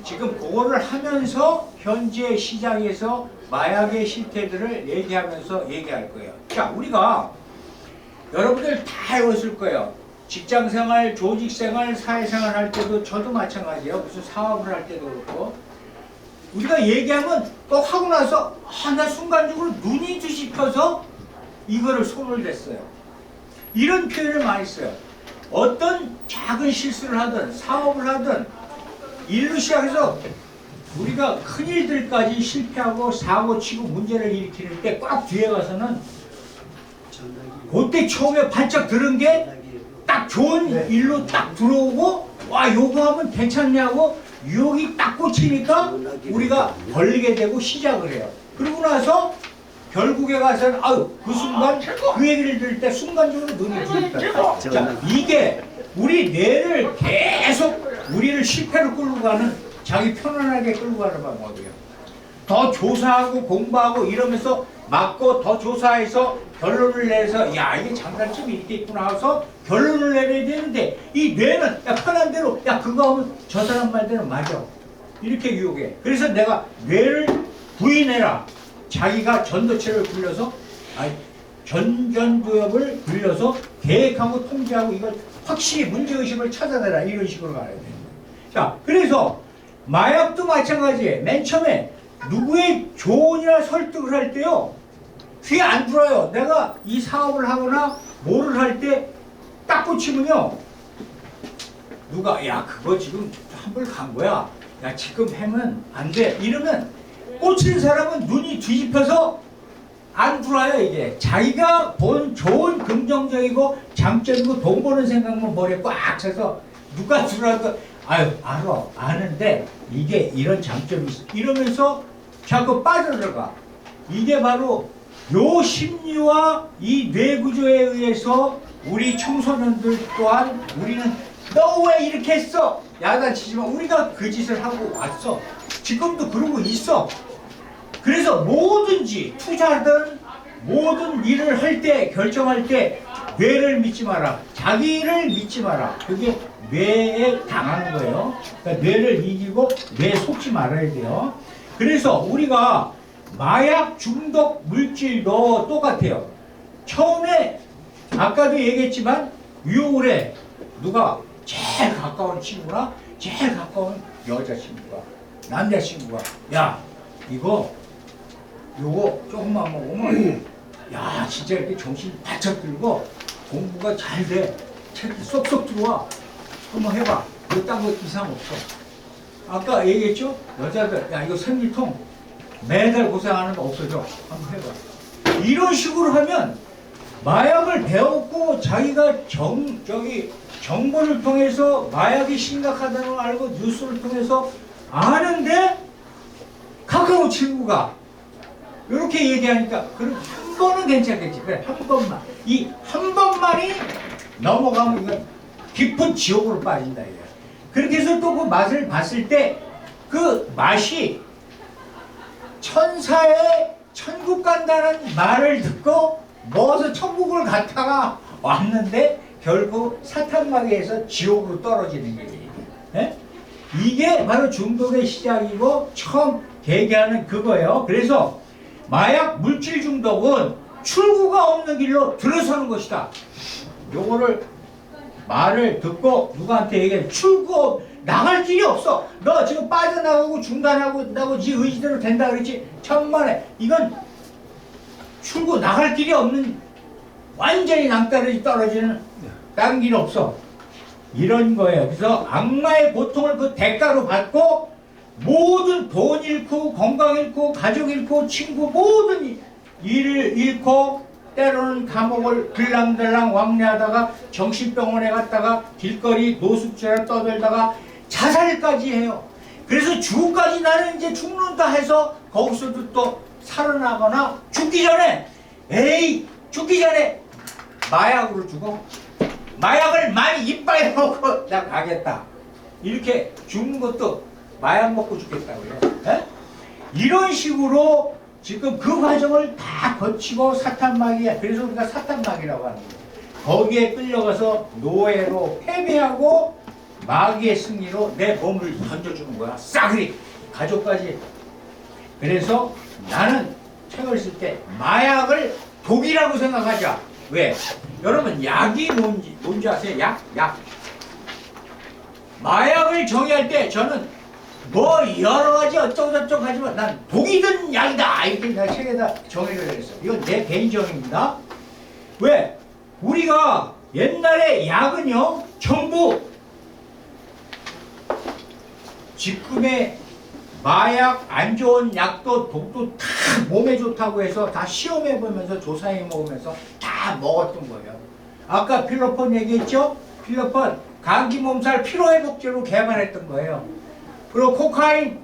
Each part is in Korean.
지금 그거를 하면서 현재 시장에서 마약의 실태들을 얘기하면서 얘기할 거예요. 자, 우리가 여러분들 다 해왔을 거예요. 직장생활, 조직생활, 사회생활 할 때도 저도 마찬가지예요. 무슨 사업을 할 때도 그렇고 우리가 얘기하면 꼭 하고 나서 나 순간적으로 눈이 뒤집혀서 이거를 손을 댔어요. 이런 표현을 많이 써요. 어떤 작은 실수를 하든 사업을 하든 일로 시작해서 우리가 큰 일들까지 실패하고 사고치고 문제를 일으키는 때 꼭 뒤에 가서는 그때 처음에 반짝 들은 게 딱 좋은 일로 딱 들어오고 와 요거 하면 괜찮냐고 유혹이 딱 꽂히니까 우리가 걸리게 되고 시작을 해요. 그러고 나서 결국에 가서는 아유 그 순간 그 얘기를 들을 때 순간적으로 눈이 부었다. 자, 이게 우리 뇌를 계속 우리를 실패로 끌고 가는 자기 편안하게 끌고 가는 방법이에요. 더 조사하고 공부하고 이러면서 맞고 더 조사해서 결론을 내서 야 이게 장단점이 이렇게 있구나 해서 결론을 내려야 되는데 이 뇌는 야 편한 대로 야 그거 하면 저 사람 말대로 맞아 이렇게 유혹해. 그래서 내가 뇌를 부인해라. 자기가 전도체를 굴려서 전전두엽을 굴려서 계획하고 통제하고 이걸 확실히 문제의식을 찾아내라 이런 식으로 가야 돼요. 자, 그래서 마약도 마찬가지예요. 맨 처음에 누구의 조언이나 설득을 할 때요 귀에 안 들어요. 내가 이 사업을 하거나 뭐를 할 때 딱 꽂히면요 누가 야 그거 지금 환불 간 거야 야 지금 하면 안 돼 이러면 꽂힌 사람은 눈이 뒤집혀서 안 들어와요. 이게 자기가 본 좋은 긍정적이고 장점이고 돈 버는 생각만 머리에 꽉 차서 누가 들어와도 아유 알아 아는데 이게 이런 장점이 있어 이러면서 자꾸 빠져들어가. 이게 바로 요 심리와 이 뇌구조에 의해서 우리 청소년들 또한 우리는 너 왜 이렇게 했어 야단치지만 우리가 그 짓을 하고 왔어. 지금도 그러고 있어. 그래서 뭐든지 투자든 모든 일을 할 때 결정할 때 뇌를 믿지 마라. 자기를 믿지 마라. 그게 뇌에 당하는 거예요. 그러니까 뇌를 이기고 뇌에 속지 말아야 돼요. 그래서 우리가 마약 중독 물질도 똑같아요. 처음에 아까도 얘기했지만 유혹을 해. 누가 제일 가까운 친구나 제일 가까운 여자친구가 남자친구가 야 이거 요거 조금만 먹으면 야 진짜 이렇게 정신 바짝 들고 공부가 잘 돼. 책이 쏙쏙 들어와. 한번 해봐. 이거 딴 거 이상 없어. 아까 얘기했죠? 여자들 야 이거 생리통 매달 고생하는 거 없어져. 한번 해봐. 이런 식으로 하면 마약을 배웠고 자기가 정보를 통해서 마약이 심각하다는 걸 알고 뉴스를 통해서 아는데 가까운 친구가 이렇게 얘기하니까 그럼 한 번은 괜찮겠지. 그래 한 번만. 이 한 번만이 넘어가면 이건 깊은 지옥으로 빠진다 이거야. 그렇게 해서 또 그 맛을 봤을 때 그 맛이 천사의 천국 간다는 말을 듣고 먹어서 천국을 갔다가 왔는데 결국 사탄마귀에서 지옥으로 떨어지는 거예요. 예? 이게 바로 중독의 시작이고 처음 계기하는 그거예요. 그래서 마약 물질 중독은 출구가 없는 길로 들어서는 것이다. 요거를 말을 듣고 누구한테 얘기해. 출구 나갈 길이 없어. 너 지금 빠져나가고 중단하고 나고 지 의지대로 된다 그랬지. 천만에 이건 출구 나갈 길이 없는 완전히 낭떠러지 떨어지는 다른 길 없어. 이런 거예요. 그래서 악마의 고통을 그 대가로 받고 모든 돈 잃고 건강 잃고 가족 잃고 친구 모든 일을 잃고 때로는 감옥을 들랑들랑 왕래하다가 정신병원에 갔다가 길거리 노숙자를 떠들다가 자살까지 해요. 그래서 죽음까지 나는 이제 죽는다 해서 거기서도 또 살아나거나 죽기 전에 에이 죽기 전에 마약으로 죽어. 마약을 많이 이빨에 먹고 나 가겠다. 이렇게 죽는 것도 마약 먹고 죽겠다고요. 에? 이런 식으로 지금 그 과정을 다 거치고 사탄마귀야. 그래서 우리가 사탄마귀라고 하는 거예요. 거기에 끌려가서 노예로 패배하고 마귀의 승리로 내 몸을 던져주는 거야. 싸그리 가족까지. 그래서 나는 책을 쓸 때 마약을 독이라고 생각하자. 왜? 여러분 약이 뭔지 아세요? 약. 마약을 정의할 때 저는 뭐 여러 가지 어쩌고저쩌고 하지만 난 독이든 약이다 이렇게 다 책에다 정의를 했어요. 이건 내 개인정의입니다. 왜? 우리가 옛날에 약은요 전부 지금의 마약 안 좋은 약도 독도 다 몸에 좋다고 해서 다 시험해 보면서 조사해 먹으면서 다 먹었던 거예요. 아까 필로폰 얘기했죠? 필로폰 감기 몸살 피로회복제로 개발했던 거예요. 그리고 코카인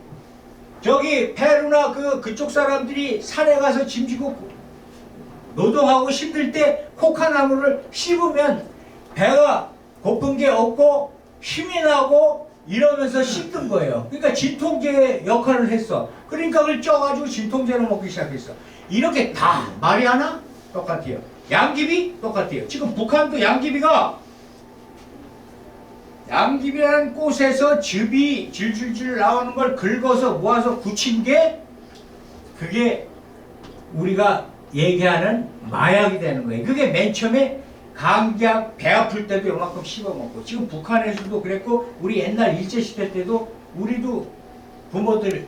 저기 페루나 그쪽 사람들이 산에 가서 짐지고 노동하고 힘들 때 코카나무를 씹으면 배가 고픈 게 없고 힘이 나고 이러면서 씹던 거예요. 그러니까 진통제 역할을 했어. 그러니까 그걸 쪄가지고 진통제로 먹기 시작했어. 이렇게 다 마리아나 똑같아요. 양귀비 똑같아요. 지금 북한도 양귀비라는 꽃에서 즙이 질질질 나오는 걸 긁어서 모아서 굳힌 게 그게 우리가 얘기하는 마약이 되는 거예요. 그게 맨 처음에 감기약 배 아플 때도 요만큼 씹어먹고 지금 북한에서도 그랬고 우리 옛날 일제시대 때도 우리도 부모들이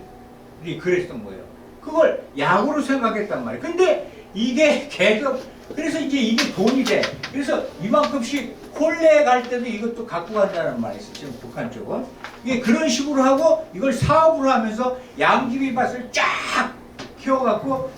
그랬던 거예요. 그걸 약으로 생각했단 말이에요. 근데 이게 계속 그래서 이제 이게 돈이 돼. 그래서 이만큼씩 콜레 갈 때도 이것도 갖고 간다는 말이 있어요. 지금 북한 쪽은. 이게 그런 식으로 하고 이걸 사업으로 하면서 양귀비 밭을 쫙 키워갖고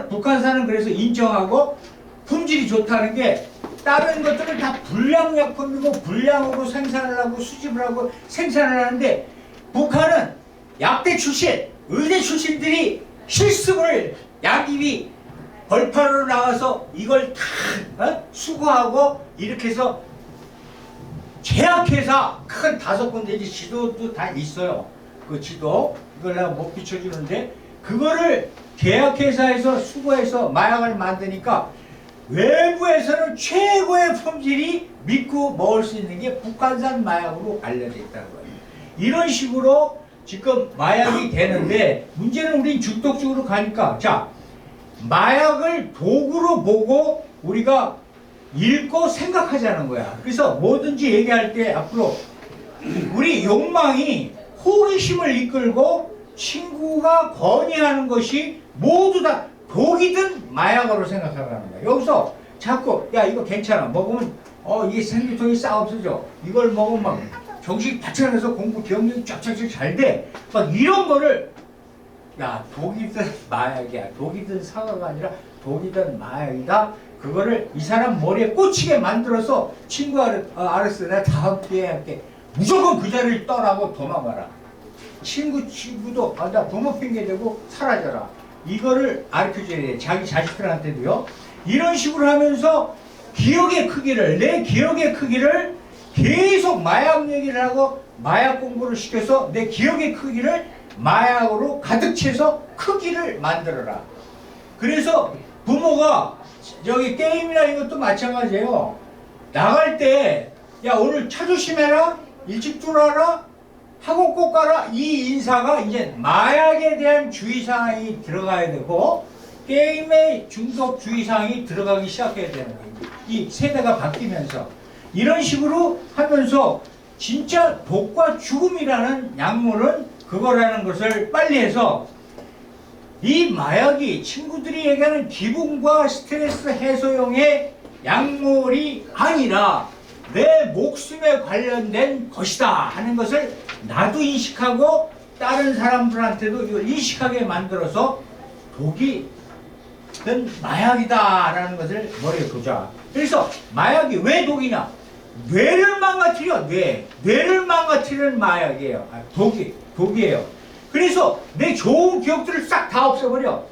북한산은 그래서 인정하고 품질이 좋다는 게 다른 것들은 다 불량약품이고 불량으로 생산을 하고 수집을 하고 생산을 하는데 북한은 약대 출신, 의대 출신들이 실습을 양귀비 벌판으로 나와서 이걸 다 수거하고 이렇게 해서 제약회사 큰 5군데 지도도 다 있어요. 그 지도 이걸 내가 못 비춰주는데 그거를 제약회사에서 수거해서 마약을 만드니까 외부에서는 최고의 품질이 믿고 먹을 수 있는 게 북한산 마약으로 알려져 있다는 거예요. 이런 식으로 지금 마약이 되는데 문제는 우린 중독 쪽으로 가니까 자 마약을 도구로 보고 우리가 읽고 생각하자는 거야. 그래서 뭐든지 얘기할 때 앞으로 우리 욕망이 호기심을 이끌고 친구가 건의하는 것이 모두 다 독이든 마약으로 생각하라는 거야. 여기서 자꾸 야 이거 괜찮아 먹으면 이게 생리통이 싹 없어져. 이걸 먹으면 막 정신 바쳐내서 공부 기억력이 쫙쫙쫙 잘 돼. 막 이런 거를 야 독이든 마약이야. 독이든 사과가 아니라 독이든 마약이다. 그거를 이 사람 머리에 꽂히게 만들어서 친구가 알았어 내가 다음 기회에 할게. 무조건 그 자리를 떠나고 도망가라. 친구도 나 부모 핑계대고 사라져라. 이거를 가르쳐줘야 돼. 자기 자식들한테도요. 이런 식으로 하면서 기억의 크기를 내 기억의 크기를 계속 마약 얘기를 하고 마약 공부를 시켜서 내 기억의 크기를 마약으로 가득 채서 크기를 만들어라. 그래서 부모가 저기 게임이나 이것도 마찬가지예요. 나갈 때 야 오늘 차 조심해라 일찍 들어와라 하고 꼭 가라. 이 인사가 이제 마약에 대한 주의사항이 들어가야 되고 게임의 중독 주의사항이 들어가기 시작해야 되는 거예요. 이 세대가 바뀌면서 이런 식으로 하면서 진짜 독과 죽음이라는 약물은 그거라는 것을 빨리 해서 이 마약이 친구들이 얘기하는 기분과 스트레스 해소용의 약물이 아니라 내 목숨에 관련된 것이다 하는 것을 나도 인식하고 다른 사람들한테도 이걸 인식하게 만들어서 독이든 마약이다 라는 것을 머리에 두자. 그래서 마약이 왜 독이냐? 뇌를 망가뜨려. 뇌를 망가뜨리는 마약이에요. 독이에요. 그래서 내 좋은 기억들을 싹 다 없애버려.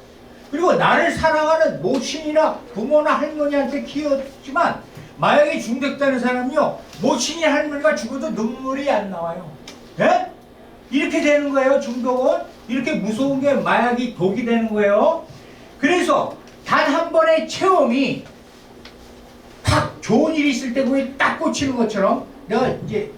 그리고 나를 사랑하는 모친이나 부모나 할머니한테 키웠지만 마약에 중독되는 사람은요 모친이 할머니가 죽어도 눈물이 안 나와요. 예? 이렇게 되는 거예요. 중독은 이렇게 무서운 게 마약이 독이 되는 거예요. 그래서 단 한 번의 체험이 탁 좋은 일이 있을 때 거기 딱 꽂히는 것처럼 내가 이제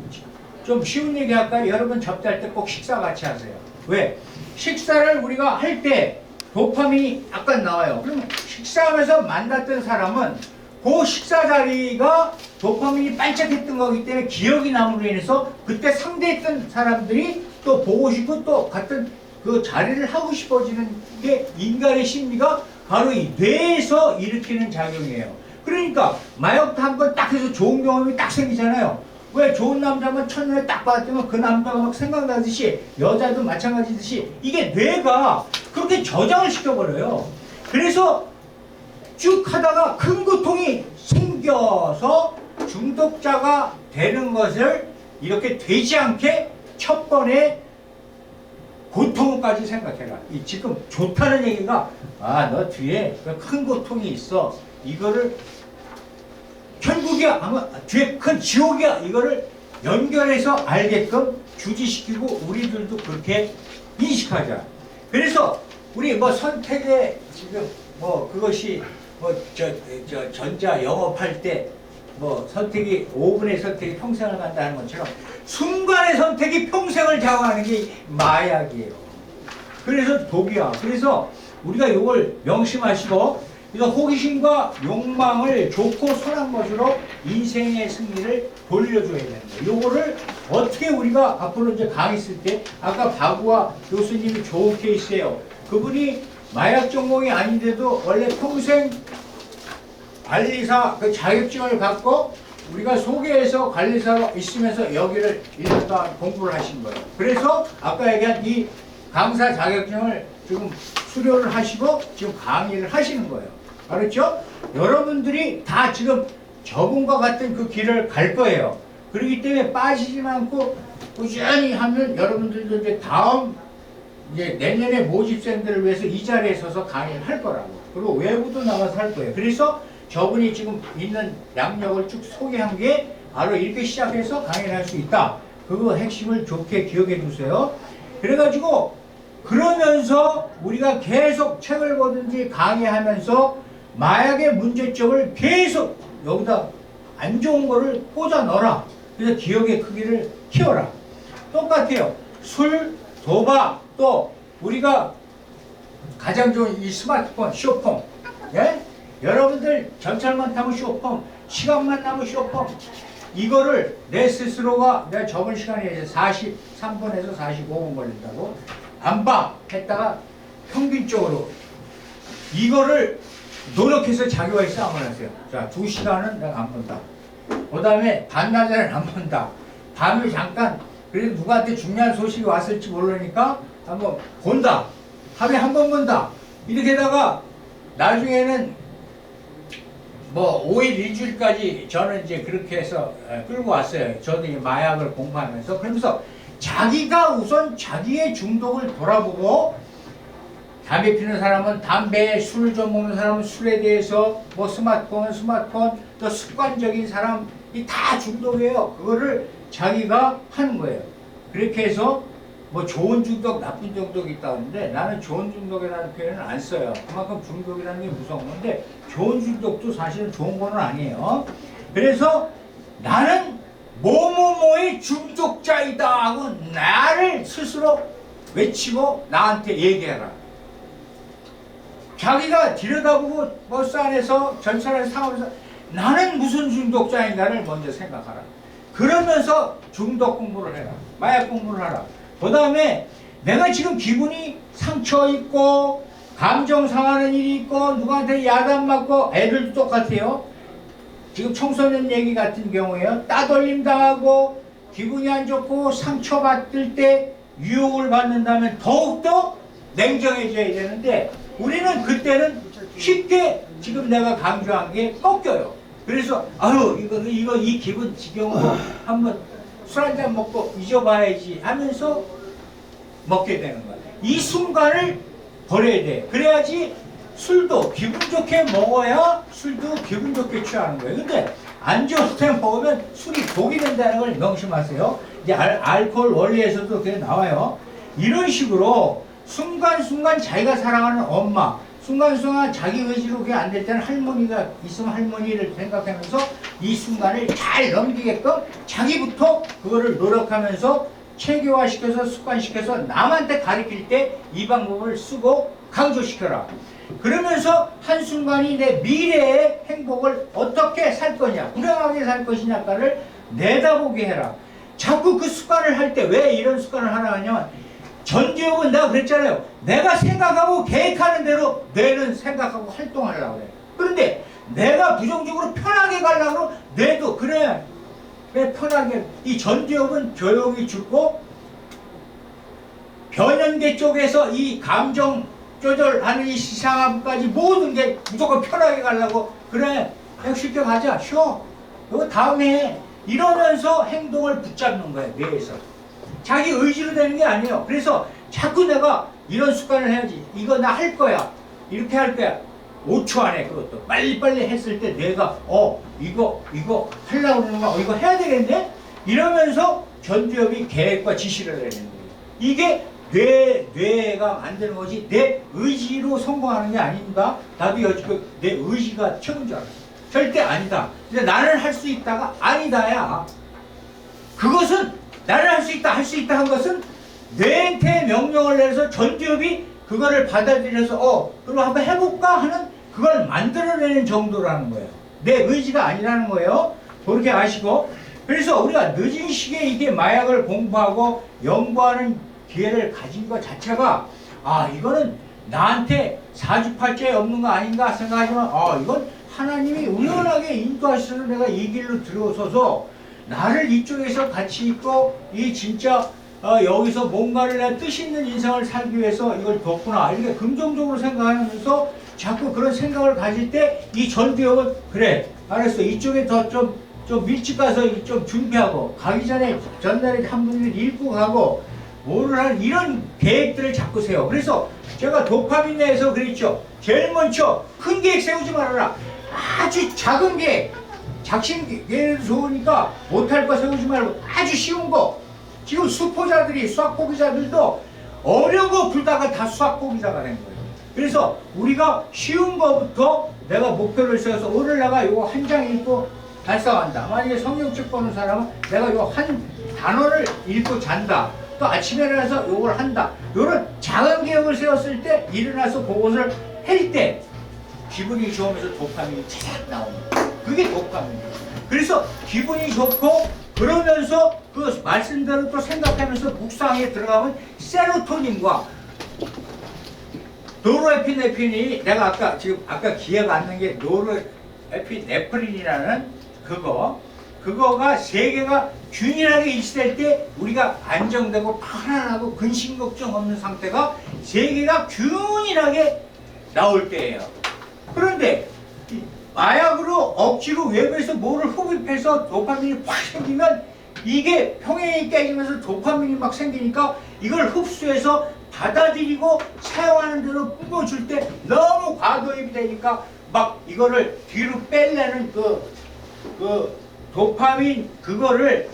좀 쉬운 얘기 할까요? 여러분 접대할 때 꼭 식사 같이 하세요. 왜? 식사를 우리가 할 때 도파민이 아까 나와요. 그러면 식사하면서 만났던 사람은 그 식사 자리가 도파민이 반짝했던 거기 때문에 기억이 남으로 인해서 그때 상대했던 사람들이 또 보고 싶고 또 같은 그 자리를 하고 싶어지는 게 인간의 심리가 바로 이 뇌에서 일으키는 작용이에요. 그러니까 마약도 한 번 딱 해서 좋은 경험이 딱 생기잖아요. 왜 좋은 남자만 첫눈에 딱 봤더니 그 남자가 막 생각나듯이 여자도 마찬가지듯이 이게 뇌가 그렇게 저장을 시켜버려요. 그래서 쭉 하다가 큰 고통이 생겨서 중독자가 되는 것을 이렇게 되지 않게 첫 번에 고통까지 생각해라. 이 지금 좋다는 얘기가 너 뒤에 큰 고통이 있어. 이거를 천국이야 아마 뒤에 큰 지옥이야 이거를 연결해서 알게끔 주지시키고 우리들도 그렇게 인식하자. 그래서 우리 뭐 선택에 지금 뭐 그것이 뭐 저 전자 영업할 때 뭐 선택이 5분의 선택이 평생을 간다는 것처럼 순간의 선택이 평생을 좌우하는 게 마약이에요. 그래서 독이야. 그래서 우리가 이걸 명심하시고 그래서 호기심과 욕망을 좋고 선한 것으로 인생의 승리를 돌려줘야 되는 거예요. 요거를 어떻게 우리가 앞으로 이제 강의 쓸 때 아까 바구와 교수님이 좋은 케이스예요. 그분이 마약 전공이 아닌데도 원래 평생 관리사 그 자격증을 갖고 우리가 소개해서 관리사로 있으면서 여기를 1년 동안 공부를 하신 거예요. 그래서 아까 얘기한 이 강사 자격증을 지금 수료를 하시고 지금 강의를 하시는 거예요. 알았죠? 여러분들이 다 지금 저분과 같은 그 길을 갈 거예요. 그렇기 때문에 빠지지 않고 꾸준히 하면 여러분들도 이제 다음 이제 내년에 모집생들을 위해서 이 자리에 서서 강의를 할 거라고. 그리고 외부도 나가서 할 거예요. 그래서 저분이 지금 있는 양력을 쭉 소개한 게 바로 이렇게 시작해서 강의를 할 수 있다. 그거 핵심을 좋게 기억해 두세요. 그래가지고 그러면서 우리가 계속 책을 보든지 강의하면서 마약의 문제점을 계속 여기다 안 좋은 거를 꽂아 넣어라. 그래서 기억의 크기를 키워라. 똑같아요. 술, 도박, 또 우리가 가장 좋은 이 스마트폰, 쇼폰. 예? 여러분들 전철만 타면 쇼폰, 시간만 나면 쇼폰. 이거를 내 스스로가 내가 적은 시간에 이제 43분에서 45분 걸린다고 안 봐 했다가 평균적으로 이거를 노력해서 자기와의 싸움을 하세요. 자, 2시간은 내가 안 본다. 그 다음에 반나절은 안 본다. 밤에 잠깐 그래도 누구한테 중요한 소식이 왔을지 모르니까 한번 본다. 하루에 한 번 본다. 이렇게 다가 나중에는 뭐 5일, 일주일까지 저는 이제 그렇게 해서 끌고 왔어요. 저도 이 마약을 공부하면서. 그러면서 자기가 우선 자기의 중독을 돌아보고 담배 피는 사람은 담배, 술을 좀 먹는 사람은 술에 대해서 뭐 스마트폰은 스마트폰, 또 습관적인 사람이 다 중독이에요. 그거를 자기가 하는 거예요. 그렇게 해서 뭐 좋은 중독, 나쁜 중독이 있다는데 나는 좋은 중독이라는 표현을 안 써요. 그만큼 중독이라는 게 무서운 건데 좋은 중독도 사실은 좋은 거는 아니에요. 그래서 나는 뭐뭐뭐의 중독자이다 하고 나를 스스로 외치고 나한테 얘기해라. 자기가 들여다보고 버스 안에서 전철 안에서 상하면서 나는 무슨 중독자인가를 먼저 생각하라. 그러면서 중독 공부를 해라. 마약 공부를 하라. 그 다음에 내가 지금 기분이 상처 있고 감정 상하는 일이 있고 누구한테 야단 맞고 애들도 똑같아요. 지금 청소년 얘기 같은 경우에요. 따돌림 당하고 기분이 안 좋고 상처받을 때 유혹을 받는다면 더욱더 냉정해져야 되는데 우리는 그때는 쉽게 지금 내가 강조한 게 꺾여요. 그래서 아유 이거 이 기분 지겨워 한번 술 한잔 먹고 잊어봐야지 하면서 먹게 되는 거야. 이 순간을 버려야 돼. 그래야지 술도 기분 좋게 먹어야 술도 기분 좋게 취하는 거예요. 근데 안 좋을 때 먹으면 술이 독이 된다는 걸 명심하세요. 이제 알코올 원리에서도 그게 나와요. 이런 식으로 순간순간 자기가 사랑하는 엄마, 순간순간 자기 의지로 그게 안 될 때는 할머니가 있으면 할머니를 생각하면서 이 순간을 잘 넘기게끔 자기부터 그거를 노력하면서 체계화시켜서 습관시켜서 남한테 가르칠 때 이 방법을 쓰고 강조시켜라. 그러면서 한순간이 내 미래의 행복을 어떻게 살 거냐, 불행하게 살 것이냐를 내다보게 해라. 자꾸 그 습관을 할 때 왜 이런 습관을 하나 하냐면 전지욕은 내가 그랬잖아요. 내가 생각하고 계획하는 대로 뇌는 생각하고 활동하려고 그래. 그런데 내가 부정적으로 편하게 가려고 뇌도 그래. 왜 편하게 이 전지욕은 조용히 죽고 변연계 쪽에서 이 감정 조절하는 이 시상함까지 모든 게 무조건 편하게 가려고 그래. 그냥 쉽게 가자. 쉬어. 이거 다음에 해. 이러면서 행동을 붙잡는 거예요. 뇌에서. 자기 의지로 되는 게 아니에요. 그래서 자꾸 내가 이런 습관을 해야지. 이거 나 할 거야. 이렇게 할 거야. 5초 안에 그것도 빨리빨리 했을 때 뇌가 이거 하려고 그러는 거야. 이거 해야 되겠네? 이러면서 전두엽이 계획과 지시를 해야 되는 거예요. 이게 뇌가 만드는 거지 내 의지로 성공하는 게 아닌가? 나도 여지껏 내 의지가 최고인 줄 알았어. 절대 아니다. 근데 나는 할 수 있다가 아니다야. 그것은 나는 할 수 있다, 할 수 있다 한 것은 뇌한테 명령을 내서 전두엽이 그거를 받아들여서 그럼 한번 해볼까 하는 그걸 만들어내는 정도라는 거예요. 내 의지가 아니라는 거예요. 그렇게 아시고. 그래서 우리가 늦은 시기에 이게 마약을 공부하고 연구하는 기회를 가진 것 자체가 이거는 나한테 사주팔자에 없는 거 아닌가 생각하지만 이건 하나님이 우연하게 인도하셔서 내가 이 길로 들어서서 나를 이쪽에서 같이 있고 이 진짜 여기서 뭔가를 내 뜻 있는 인생을 살기 위해서 이걸 뒀구나 이렇게 긍정적으로 생각하면서 자꾸 그런 생각을 가질 때 이 전두엽은 그래 알았어 이쪽에 더 좀 일찍 가서 좀 준비하고 가기 전에 전날에 한 분을 읽고 가고 뭐를 할 이런 계획들을 자꾸 세워. 그래서 제가 도파민에서 그랬죠. 제일 먼저 큰 계획 세우지 말아라. 아주 작은 계획, 작심 계획이 좋으니까 못할 거 세우지 말고 아주 쉬운 거. 지금 수포자들이 수학 포기자들도 어려운 거 풀다가 다 수학 포기자가 된 거예요. 그래서 우리가 쉬운 거부터 내가 목표를 세워서 오늘 내가 이거 한 장 읽고 달성한다. 만약에 성경책 보는 사람은 내가 이거 한 단어를 읽고 잔다. 또 아침에 일어나서 이걸 한다. 이런 작은 계획을 세웠을 때 일어나서 그것을 할 때 기분이 좋으면서 도파민이 차작 나옵니다. 그게 도파민이에요. 그래서 기분이 좋고 그러면서 그 말씀대로 또 생각하면서 묵상에 들어가면 세로토닌과 노르에피네프린이 내가 아까 기회가 안 난 게 노르에피네프린이라는 그거가 세 개가 균일하게 있을 때 우리가 안정되고 편안하고 근심 걱정 없는 상태가 세 개가 균일하게 나올 때예요. 그런데 마약으로 억지로 외부에서 뭐를 흡입해서 도파민이 확 생기면 이게 평행이 깨지면서 도파민이 막 생기니까 이걸 흡수해서 받아들이고 사용하는 대로 뿜어줄 때 너무 과도입이 되니까 막 이거를 뒤로 빼려는 그 도파민 그거를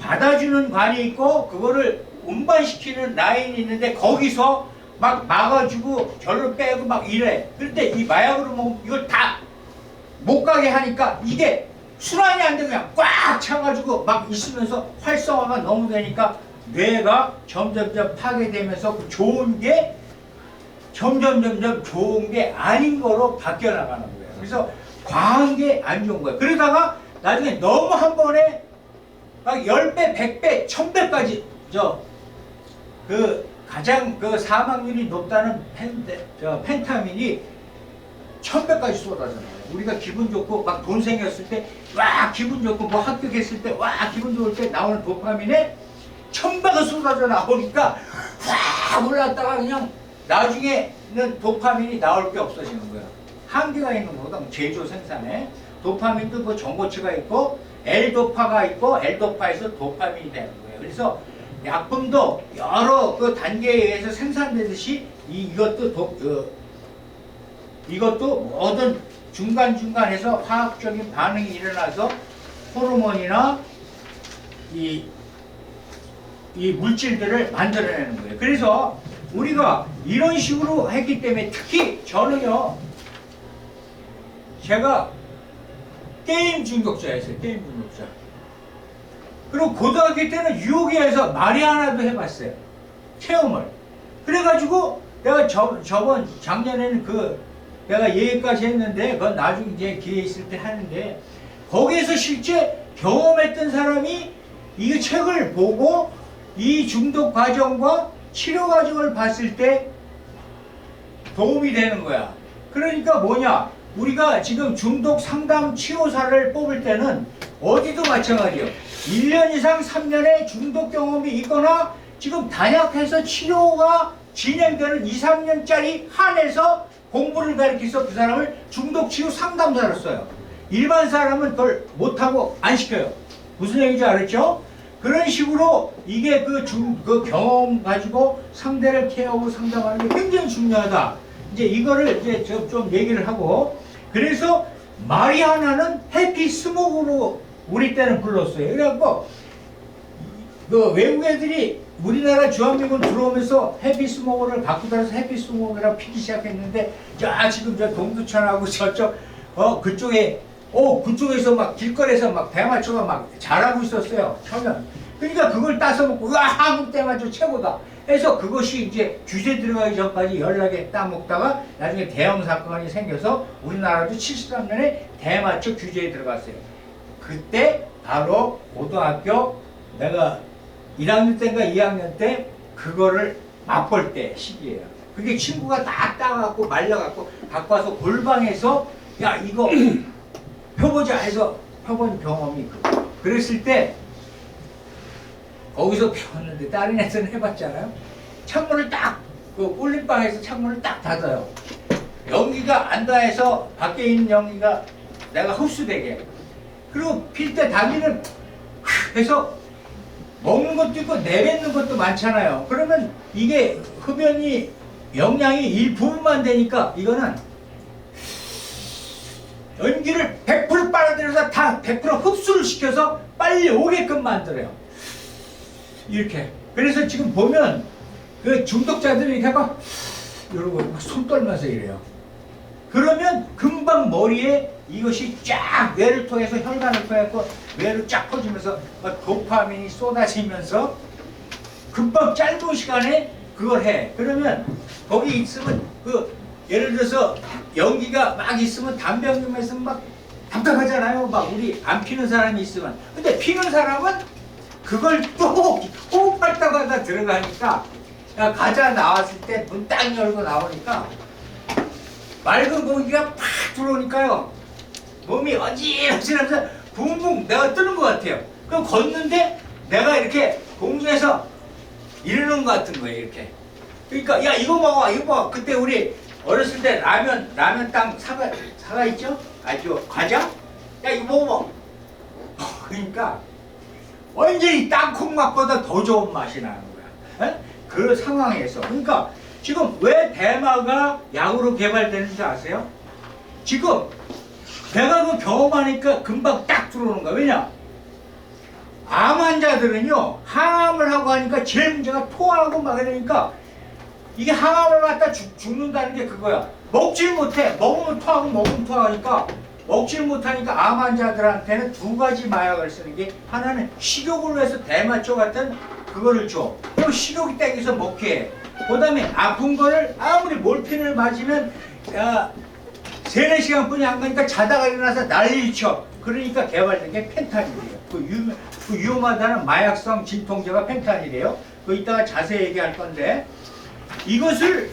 받아주는 관이 있고 그거를 운반시키는 라인이 있는데 거기서 막 막아주고 절로 빼고 막 이래. 그런데 이 마약으로 먹으면 이걸 다 못 가게 하니까 이게 순환이 안 되고 그냥 꽉 차가지고 막 있으면서 활성화가 너무 되니까 뇌가 점점점 파괴되면서 그 좋은 게 점점 좋은 게 아닌 거로 바뀌어 나가는 거예요. 그래서 과한 게 안 좋은 거예요. 그러다가 나중에 너무 한 번에 막 10배, 100배, 1000배까지 가장 사망률이 높다는 펜타민이 1000배까지 쏟아져요. 우리가 기분 좋고 막 돈 생겼을 때 와 기분 좋고 뭐 합격했을 때 와 기분 좋을 때 나오는 도파민에 1000배가 쏟아져 나오니까 확 올랐다가 그냥 나중에는 도파민이 나올 게 없어지는 거예요. 한계가 있는 거거든. 제조 생산에 도파민도 뭐 전고체가 있고 L도파가 있고 L도파에서 도파민이 되는 거예요. 그래서 약품도 여러 그 단계에 의해서 생산되듯이 이것도 모든 중간중간에서 화학적인 반응이 일어나서 호르몬이나 이 물질들을 만들어내는 거예요. 그래서 우리가 이런 식으로 했기 때문에 특히 저는요, 제가 게임 중독자였어요. 게임 중독자. 그리고 고등학교 때는 유혹에서 마리아나도 해봤어요. 체험을. 그래가지고 내가 저번 작년에는 내가 얘기까지 했는데 그건 나중에 이제 기회 있을 때 하는데 거기에서 실제 경험했던 사람이 이 책을 보고 이 중독 과정과 치료 과정을 봤을 때 도움이 되는 거야. 그러니까 뭐냐? 우리가 지금 중독 상담 치료사를 뽑을 때는 어디도 마찬가지예요. 1년 이상 3년의 중독 경험이 있거나 지금 단약해서 치료가 진행되는 2, 3년짜리 한해서 공부를 가르쳐서 그 사람을 중독 치유 상담사로 써요. 일반 사람은 그걸 못하고 안 시켜요. 무슨 얘기인지 알았죠? 그런 식으로 이게 그 경험 가지고 상대를 케어하고 상담하는 게 굉장히 중요하다. 이제 이거를 이제 좀 얘기를 하고, 그래서 마리아나는 해피 스모그로 우리 때는 불렀어요. 그래갖고 그 외국 애들이 우리나라 주한미군 들어오면서 해피 스모그를 갖고 다녀서 해피 스모그라고 피기 시작했는데, 자 지금 저 동두천하고 저쪽 그쪽에 그쪽에서 막 길거리에서 막 대마초가 막 자라고 있었어요. 처음엔. 그러니까 그걸 따서 먹고 한국 대마초 최고다 해서 그것이 이제 규제 들어가기 전까지 연락에 따먹다가 나중에 대형 사건이 생겨서 우리나라도 73년에 대마초 규제에 들어갔어요. 그때 바로 고등학교 내가 1학년 때인가 2학년 때 그거를 맛볼 때 시기예요. 그게 친구가 다 따갖고 말려갖고 갖고 와서 골방에서 야 이거 펴보자 해서 펴본 경험이 있고, 그랬을 때 거기서 폈는데 다른 애들은 해봤잖아요. 창문을 딱 꿀림방에서 창문을 딱 닫아요. 연기가 안 닿아서 밖에 있는 연기가 내가 흡수되게. 그리고 필 때 당기는 해서 먹는 것도 있고 내뱉는 것도 많잖아요. 그러면 이게 흡연이 영양이 일부분만 되니까 이거는 연기를 100% 빨아들여서 다 100% 흡수를 시켜서 빨리 오게끔 만들어요. 이렇게. 그래서 지금 보면 그 중독자들이 이렇게 하고 이러고 손 떨면서 이래요. 그러면 금방 머리에 이것이 쫙 뇌를 통해서 혈관을 통해서 뇌로 쫙 퍼지면서 도파민이 쏟아지면서 금방 짧은 시간에 그걸 해. 그러면 거기 있으면 예를 들어서 연기가 막 있으면 담배 한 개만 있으면 막 답답하잖아요. 막 우리 안 피는 사람이 있으면. 근데 피는 사람은 그걸 또 호흡할 때마다 들어가니까 가자 나왔을 때 문 딱 열고 나오니까 맑은 공기가 팍 들어오니까요. 몸이 어지러지면서 붕붕 내가 뜨는 것 같아요. 그럼 걷는데 내가 이렇게 공중에서 이러는 것 같은 거예요. 이렇게. 그러니까 야 이거 먹어 이거 먹어. 그때 우리 어렸을 때 라면 땅 사과 있죠? 아주 과자? 야 이거 먹어. 그러니까 완전히 땅콩 맛보다 더 좋은 맛이 나는 거야. 에? 그 상황에서. 그러니까 지금 왜 대마가 약으로 개발되는지 아세요? 지금 내가 그 경험하니까 금방 딱 들어오는 거야. 왜냐? 암 환자들은요 항암을 하고 하니까 제일 문제가 토하고 막 이러니까 이게 항암을 갖다 죽는다는 게 그거야. 먹질 못해. 먹으면 토하고 먹으면 토하니까 먹질 못하니까 암 환자들한테는 두 가지 마약을 쓰는 게, 하나는 식욕을 위해서 대마초 같은 그거를 줘. 그럼 식욕이 땡겨서 먹게 해. 그 다음에 아픈 거를 아무리 몰핀을 맞으면 3-4시간뿐이 안 가니까 자다가 일어나서 난리를 쳐. 그러니까 개발된 게 펜타닐이에요. 그 위험하다는 마약성 진통제가 펜타닐이에요. 그 이따가 자세히 얘기할 건데, 이것을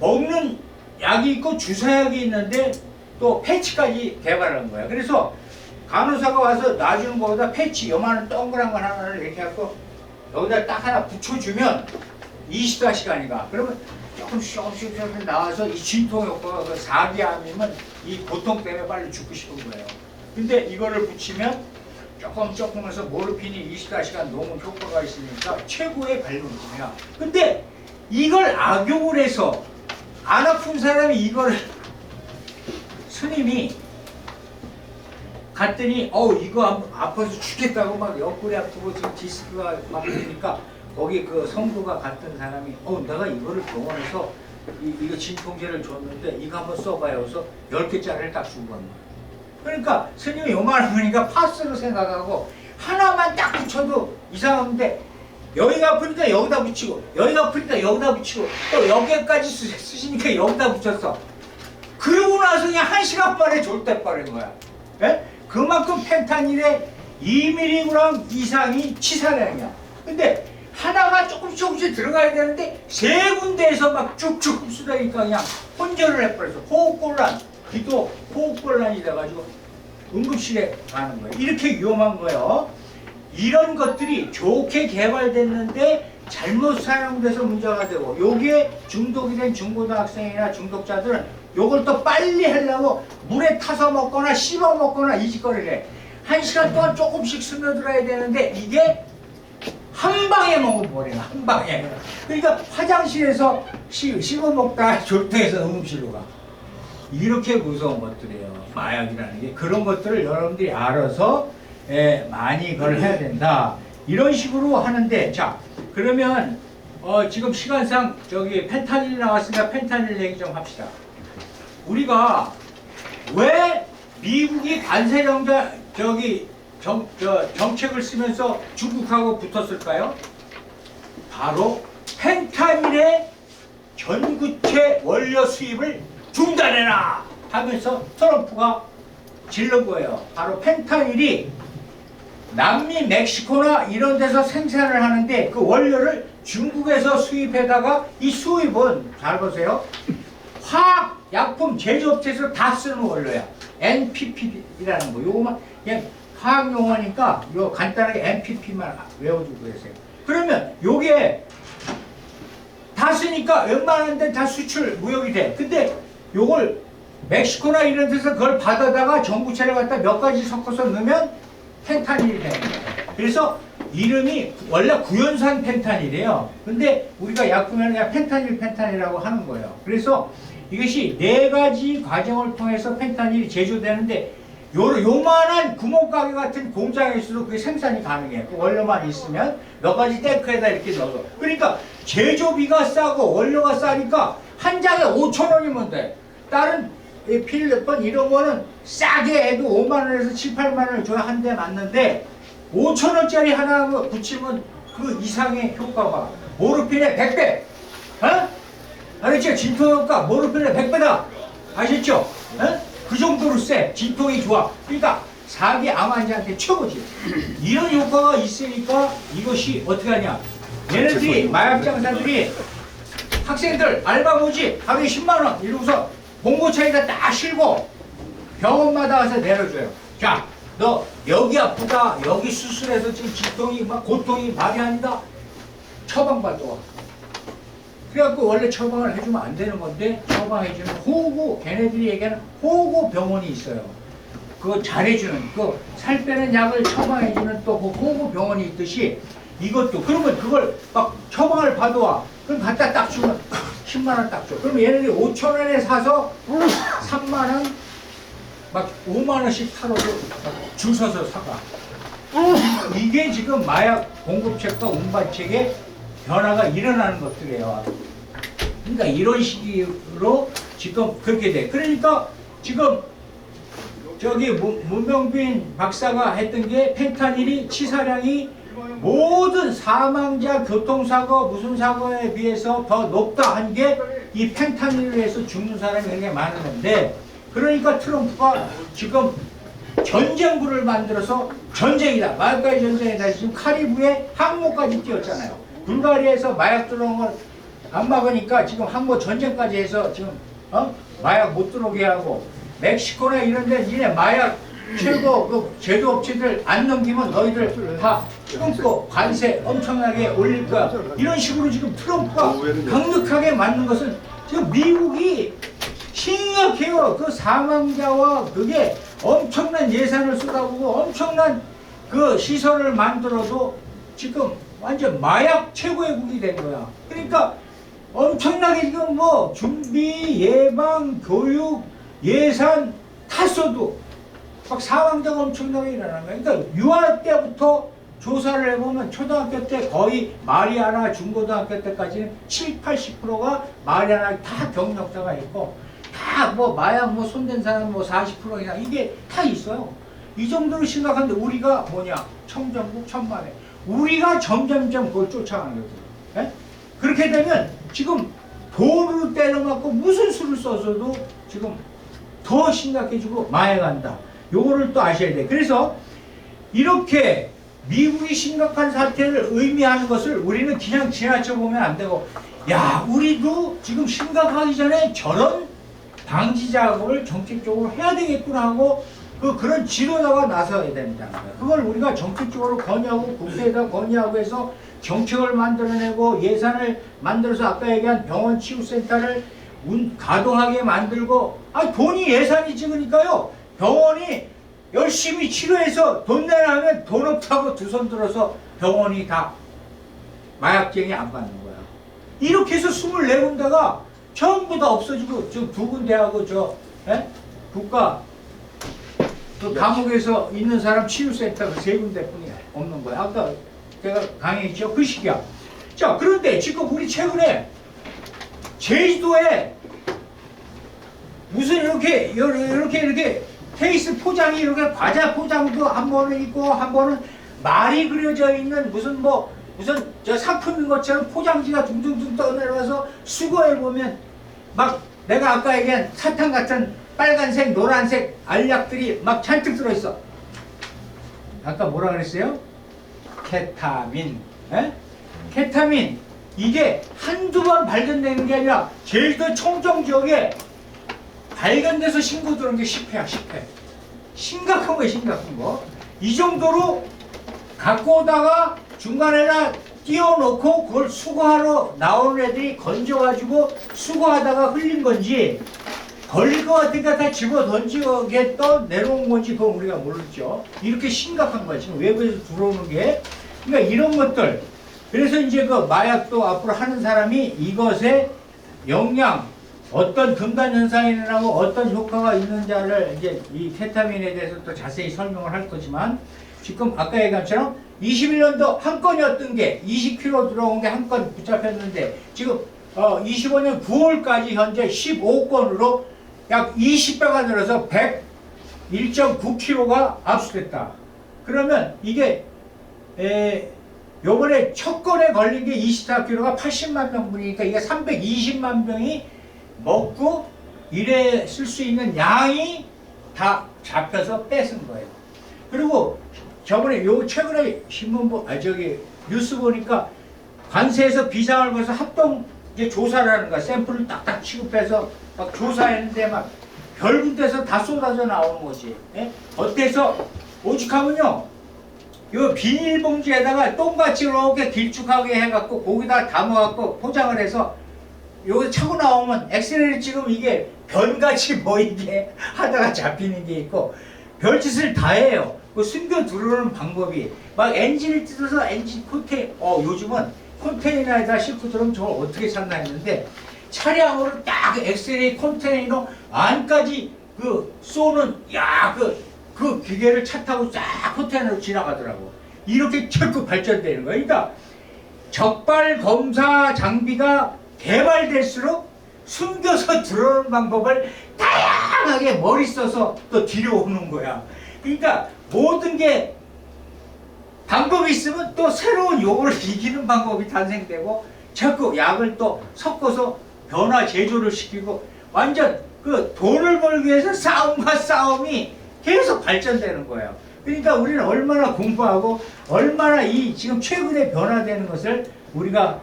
먹는 약이 있고 주사약이 있는데 또 패치까지 개발한 거야. 그래서 간호사가 와서 놔주는 것보다 패치 요만한 동그란 거 하나를 이렇게 해갖고 여기다 딱 하나 붙여주면 24시간이가 그러면 조금씩 나와서 이 진통 효과가, 그 사기암이면 이 고통 때문에 빨리 죽고 싶은 거예요. 근데 이거를 붙이면 조금 해서 모르핀이 24시간 녹음 효과가 있으니까 최고의 발명품이야. 근데 이걸 악용을 해서 안 아픈 사람이 이걸 스님이 갔더니 이거 아파서 죽겠다고 막 옆구리 아프고 지금 디스크가 막 그러니까 거기 그 성도가 갔던 사람이 내가 이거를 병원에서 이거 진통제를 줬는데 이거 한번 써봐요. 그래서 10개짜리를 딱 주고 간 거야. 그러니까 스님이 요만하니까 파스로 생각하고 하나만 딱 붙여도 이상한데 여기가 아프니까 여기다 붙이고 여기가 아프니까 여기다 붙이고 또 여기까지 쓰시니까 여기다 붙였어. 그러고 나서 그냥 1시간 만에 졸대 빠른 거야. 예? 그만큼 펜타닐의 2mg 이상이 치사량이야. 근데 하나가 조금씩 들어가야 되는데 세 군데에서 막 쭉쭉 흡수되니까 그냥 혼절을 해버렸어. 호흡곤란, 기도 호흡곤란이 돼가지고 응급실에 가는 거예요. 이렇게 위험한 거예요. 이런 것들이 좋게 개발됐는데 잘못 사용돼서 문제가 되고, 여기에 중독이 된 중고등학생이나 중독자들은 요걸 또 빨리 하려고 물에 타서 먹거나 씹어 먹거나 이 짓거리를 해. 1시간 동안 조금씩 스며들어야 되는데 이게 한 방에 먹어버려. 한 방에. 그러니까 화장실에서 씹어 먹다가 졸도해서 응급실로 가. 이렇게 무서운 것들이에요. 마약이라는 게. 그런 것들을 여러분들이 알아서 많이 그걸 해야 된다. 이런 식으로 하는데, 자, 그러면 지금 시간상 저기 펜타닐 나왔으니까 펜타닐 얘기 좀 합시다. 우리가 왜 미국이 정책을 쓰면서 중국하고 붙었을까요? 바로 펜타닐의 전구체 원료 수입을 중단해라 하면서 트럼프가 질른 거예요. 바로 펜타닐이 남미 멕시코나 이런 데서 생산을 하는데 그 원료를 중국에서 수입해다가 이 수입은 잘 보세요. 화학 약품 제조업체에서 다 쓰는 원료야. NPP라는 거. 요거만 그냥 화학 용어니까 요 간단하게 NPP만 외워주고 계세요. 그러면 요게 다 쓰니까 웬만한 데 다 수출 무역이 돼. 근데 요걸 멕시코나 이런 데서 그걸 받아다가 전구체를 갖다 몇 가지 섞어서 넣으면 펜타닐이 되는 거예요. 그래서 이름이 원래 구연산 펜타닐이에요. 근데 우리가 약품에는 그냥 펜타닐이라고 하는 거예요. 그래서 이것이 4가지 과정을 통해서 펜타닐이 제조되는데 요만한 구멍가게 같은 공장에서도 그게 생산이 가능해요. 그 원료만 있으면 몇 가지 탱크에다 이렇게 넣어서. 그러니까 제조비가 싸고 원료가 싸니까 한 장에 5,000원이면 돼. 다른 필리핀 이런 거는 싸게 해도 5만 원에서 7, 8만 원을 줘야 한 대 맞는데 5,000원짜리 하나 붙이면 그 이상의 효과가 모르핀의 100배. 어? 알았죠? 진통효과 모르핀의 100배다. 아셨죠? 어? 그 정도로 세. 진통이 좋아. 그러니까 사기 암 환자한테 최고지. 이런 효과가 있으니까 이것이 어떻게 하냐. 얘네들이 마약 장사들이 학생들 알바 모집 하루에 10만 원 이러고서 봉고차에다 딱 실고 병원마다 와서 내려줘요. 자, 너 여기 아프다. 여기 수술해서 지금 진통이 막 고통이 말이 아니다. 처방받아 와. 그래갖고 원래 처방을 해주면 안 되는 건데 처방해주는 호구, 걔네들이 얘기하는 호구 병원이 있어요. 그거 잘해주는, 그 살 빼는 약을 처방해주는 또 그 호구 병원이 있듯이 이것도. 그러면 그걸 막 처방을 받아와. 그럼 갖다 딱 주면 10만 원 딱 줘. 그럼 얘네들이 5천 원에 사서 3만 원, 막 5만 원씩 팔아도 줄 서서 사가. 이게 지금 마약 공급책과 운반책의 변화가 일어나는 것들이에요. 그러니까 이런 식으로 지금 그렇게 돼. 그러니까 지금 저기 문명빈 박사가 했던 게 펜타닐이 치사량이 모든 사망자, 교통사고, 무슨 사고에 비해서 더 높다 한 게 이 펜타닐로 해서 죽는 사람이 굉장히 많은 건데, 그러니까 트럼프가 지금 전쟁부를 만들어서 전쟁이다. 마약과의 전쟁이다. 지금 카리브에 항모까지 띄웠잖아요. 불가리아에서 마약 들어온 걸 안 막으니까 지금 항모 전쟁까지 해서 지금 마약 못 들어오게 하고, 멕시코나 이런 데 니네 마약 최고 그 제조업체들 안 넘기면 너희들 다 끊고 관세 엄청나게 올릴 거야. 이런 식으로 지금 트럼프가 강력하게 맞는 것은 지금 미국이 심각해요. 그 사망자와 그게 엄청난 예산을 쏟아부고 엄청난 그 시설을 만들어도 지금 완전 마약 최고의국이 된 거야. 그러니까 엄청나게 지금 뭐 준비, 예방, 교육, 예산 다 써도 막 사망자가 엄청나게 일어나는 거야. 그러니까 유아 때부터 조사를 해보면 초등학교 때 거의 마리아나 중고등학교 때까지는 7, 80%가 마리아나 다 경력자가 있고 다 뭐 마약 뭐 손댄 사람 뭐 40% 이상 이게 다 있어요. 이 정도로 심각한데 우리가 뭐냐? 청정국 천만에 우리가 점점점 그걸 쫓아가는 거죠. 예? 그렇게 되면 지금 돈으로 때려맞고 무슨 수를 써서도 지금 더 심각해지고 마약한다. 요거를 또 아셔야 돼. 그래서 이렇게 미국이 심각한 사태를 의미하는 것을 우리는 그냥 지나쳐 보면 안 되고, 야, 우리도 지금 심각하기 전에 저런 방지 작업을 정책적으로 해야 되겠구나 하고 그런 지도자가 나서야 된다는 거예요. 그걸 우리가 정책적으로 건의하고 국회에다 건의하고 해서 정책을 만들어내고 예산을 만들어서 아까 얘기한 병원 치유센터를 가동하게 만들고, 돈이 예산이 적으니까요. 병원이 열심히 치료해서 돈 내라면 돈 없다고 두 손 들어서 병원이 다 마약쟁이 안 받는 거야. 이렇게 해서 24군데가 전부 다 없어지고, 저 2군데하고 국가 그 감옥에서 있는 사람 치유센터가 3군데뿐이야 없는 거야. 아까 제가 강의했죠. 그 시기야. 자, 그런데 지금 우리 최근에 제주도에 무슨 이렇게 케이스 포장이 이렇게 과자 포장도 한 번은 있고 한 번은 말이 그려져 있는 무슨 저 상품인 것처럼 포장지가 둥둥둥 떠내려와서 수거해 보면 막 내가 아까 얘기한 사탕 같은 빨간색, 노란색 알약들이 막 잔뜩 들어있어. 아까 뭐라 그랬어요? 케타민. 에? 케타민. 이게 한두 번 발견되는 게 아니라 제주도 청정 지역에 발견돼서 신고 들어온 게 10회야, 10회. 심각한 거야, 심각한 거. 이 정도로 갖고 오다가 중간에다 띄워놓고 그걸 수거하러 나오는 애들이 건져가지고 수거하다가 흘린 건지 걸릴 것 같으니까 다 집어 던지게 떠 내려온 건지 그건 우리가 모르죠. 이렇게 심각한 거야, 지금 외부에서 들어오는 게. 그러니까 이런 것들. 그래서 이제 그 마약도 앞으로 하는 사람이 이것의 영양, 어떤 금단 현상이 일어나고 어떤 효과가 있는지를 이제 이 케타민에 대해서 또 자세히 설명을 할 거지만, 지금 아까 얘기한 것처럼 21년도 한 건이었던 게 20kg 들어온 게 한 건 붙잡혔는데 지금 25년 9월까지 현재 15건으로 약 20배가 늘어서 101.9kg가 압수됐다. 그러면 이게 요번에 첫 건에 걸린 게 24kg가 80만 명분이니까 이게 320만 명이 먹고 일에 쓸 수 있는 양이 다 잡혀서 뺏은 거예요. 그리고 저번에 최근에 뉴스 보니까 관세에서 비상을 걸어서 합동 이제 조사를 하는 거야. 샘플을 딱딱 취급해서 막 조사했는데 막 별군데서 다 쏟아져 나오는 거지. 예? 어때서 오죽하면요, 요 비닐봉지에다가 똥같이 이렇게 길쭉하게 해갖고 거기다 담아갖고 포장을 해서 여기 차고 나오면 엑스레이를 찍으면 이게 변같이 보이게 하다가 잡히는 게 있고 별짓을 다 해요. 그 숨겨 들어오는 방법이 막 엔진을 뜯어서 엔진 요즘은 컨테이너에다 싣고 들어오면 저걸 어떻게 찾나 했는데 차량으로 딱 엑스레이 컨테이너 안까지 쏘는 그 기계를 차 타고 쫙 컨테이너로 지나가더라고. 이렇게 자꾸 발전되는 거야. 그러니까 적발 검사 장비가 개발될수록 숨겨서 들어오는 방법을 다양하게 머리 써서 또 들여오는 거야. 그러니까 모든 게 방법이 있으면 또 새로운 요거를 이기는 방법이 탄생되고 자꾸 약을 또 섞어서 변화 제조를 시키고 완전 돈을 벌기 위해서 싸움과 싸움이 계속 발전되는 거예요. 그러니까 우리는 얼마나 공부하고 얼마나 이 지금 최근에 변화되는 것을 우리가